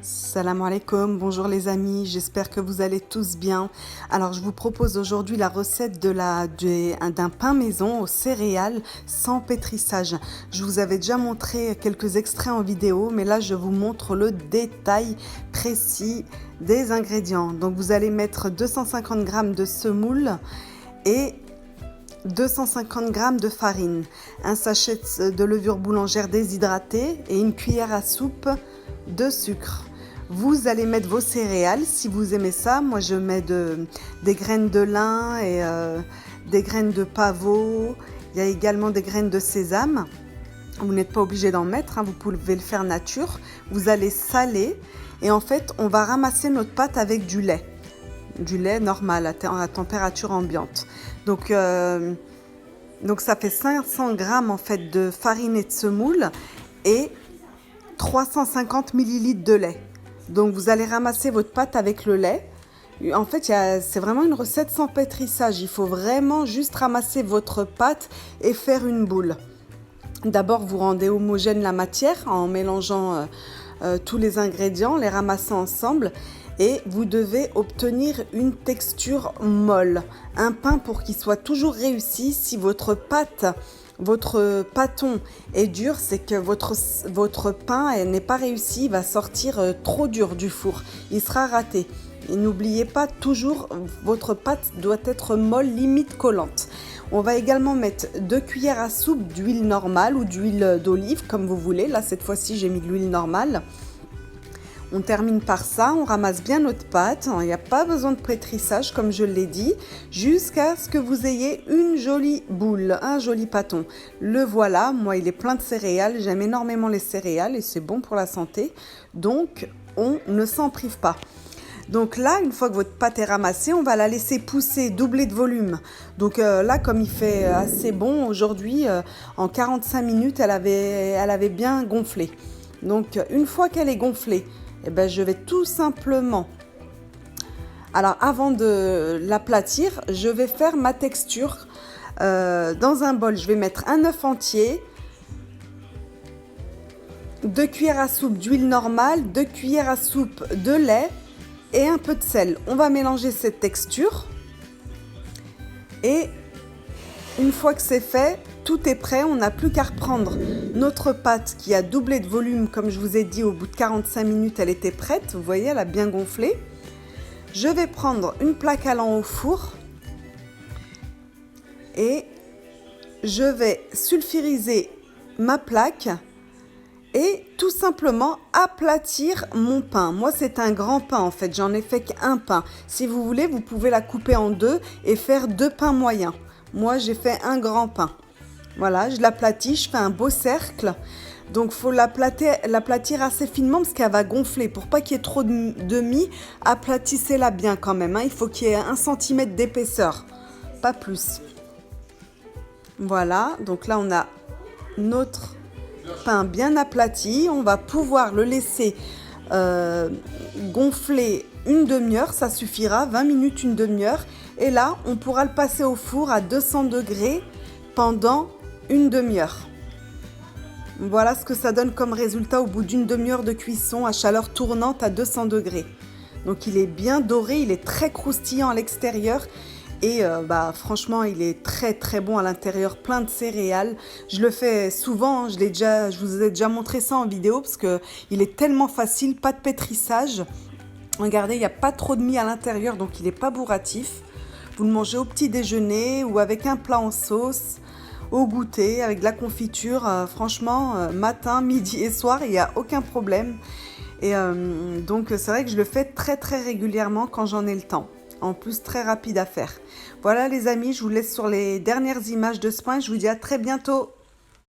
Salam alaikum, bonjour les amis, j'espère que vous allez tous bien. Alors je vous propose aujourd'hui la recette d'un pain maison aux céréales sans pétrissage. Je vous avais déjà montré quelques extraits en vidéo, mais là je vous montre le détail précis des ingrédients. Donc vous allez mettre 250 g de semoule et 250 g de farine, un sachet de levure boulangère déshydratée et une cuillère à soupe de sucre. Vous allez mettre vos céréales si vous aimez ça. Moi je mets des graines de lin et des graines de pavot. Il y a également des graines de sésame. Vous n'êtes pas obligé d'en mettre, hein, vous pouvez le faire nature. Vous allez saler et en fait on va ramasser notre pâte avec du lait normal à température ambiante. Donc ça fait 500 g en fait de farine et de semoule et 350 ml de lait. Donc vous allez ramasser votre pâte avec le lait. En fait, c'est vraiment une recette sans pétrissage. Il faut vraiment juste ramasser votre pâte et faire une boule. D'abord, vous rendez homogène la matière en mélangeant tous les ingrédients, les ramassant ensemble. Et vous devez obtenir une texture molle. Un pain, pour qu'il soit toujours réussi, si votre pâton est dur, c'est que votre pain n'est pas réussi, il va sortir trop dur du four, il sera raté. Et n'oubliez pas, toujours votre pâte doit être molle, limite collante. On va également mettre 2 cuillères à soupe d'huile normale ou d'huile d'olive, comme vous voulez. Là, cette fois-ci, j'ai mis de l'huile normale. On termine par ça, on ramasse bien notre pâte, il n'y a pas besoin de pétrissage comme je l'ai dit, jusqu'à ce que vous ayez une jolie boule, un joli pâton. Le voilà, moi il est plein de céréales, j'aime énormément les céréales et c'est bon pour la santé, donc on ne s'en prive pas. Donc là, une fois que votre pâte est ramassée, on va la laisser pousser, doubler de volume. Donc là, comme il fait assez bon aujourd'hui, en 45 minutes, elle avait bien gonflé. Donc une fois qu'elle est gonflée, eh ben, je vais tout simplement, alors avant de l'aplatir, je vais faire ma texture dans un bol. Je vais mettre un œuf entier, 2 cuillères à soupe d'huile normale, 2 cuillères à soupe de lait et un peu de sel. On va mélanger cette texture et une fois que c'est fait, tout est prêt, on n'a plus qu'à reprendre notre pâte qui a doublé de volume, comme je vous ai dit, au bout de 45 minutes, elle était prête, vous voyez, elle a bien gonflé. Je vais prendre une plaque allant au four et je vais sulfuriser ma plaque et tout simplement aplatir mon pain. Moi, c'est un grand pain en fait, j'en ai fait qu'un pain. Si vous voulez, vous pouvez la couper en deux et faire 2 pains moyens. Moi, j'ai fait un grand pain. Voilà, je l'aplatis, je fais un beau cercle. Donc, il faut l'aplatir assez finement parce qu'elle va gonfler. Pour pas qu'il y ait trop de mie, aplatissez-la bien quand même. Hein. Il faut qu'il y ait 1 cm d'épaisseur, pas plus. Voilà, donc là, on a notre pain bien aplati. On va pouvoir le laisser gonfler une demi-heure, ça suffira, 20 minutes, une demi-heure. Et là, on pourra le passer au four à 200 degrés pendant une demi-heure. Voilà ce que ça donne comme résultat au bout d'une demi-heure de cuisson à chaleur tournante à 200 degrés. Donc il est bien doré, il est très croustillant à l'extérieur et franchement il est très très bon à l'intérieur, plein de céréales. Je le fais souvent, je vous ai déjà montré ça en vidéo parce que il est tellement facile, pas de pétrissage. Regardez, il n'y a pas trop de mie à l'intérieur, donc il n'est pas bourratif. Vous le mangez au petit déjeuner ou avec un plat en sauce, au goûter, avec de la confiture. Franchement, matin, midi et soir, il n'y a aucun problème. Et donc, c'est vrai que je le fais très très régulièrement quand j'en ai le temps. En plus, très rapide à faire. Voilà les amis, je vous laisse sur les dernières images de ce pain. Je vous dis à très bientôt.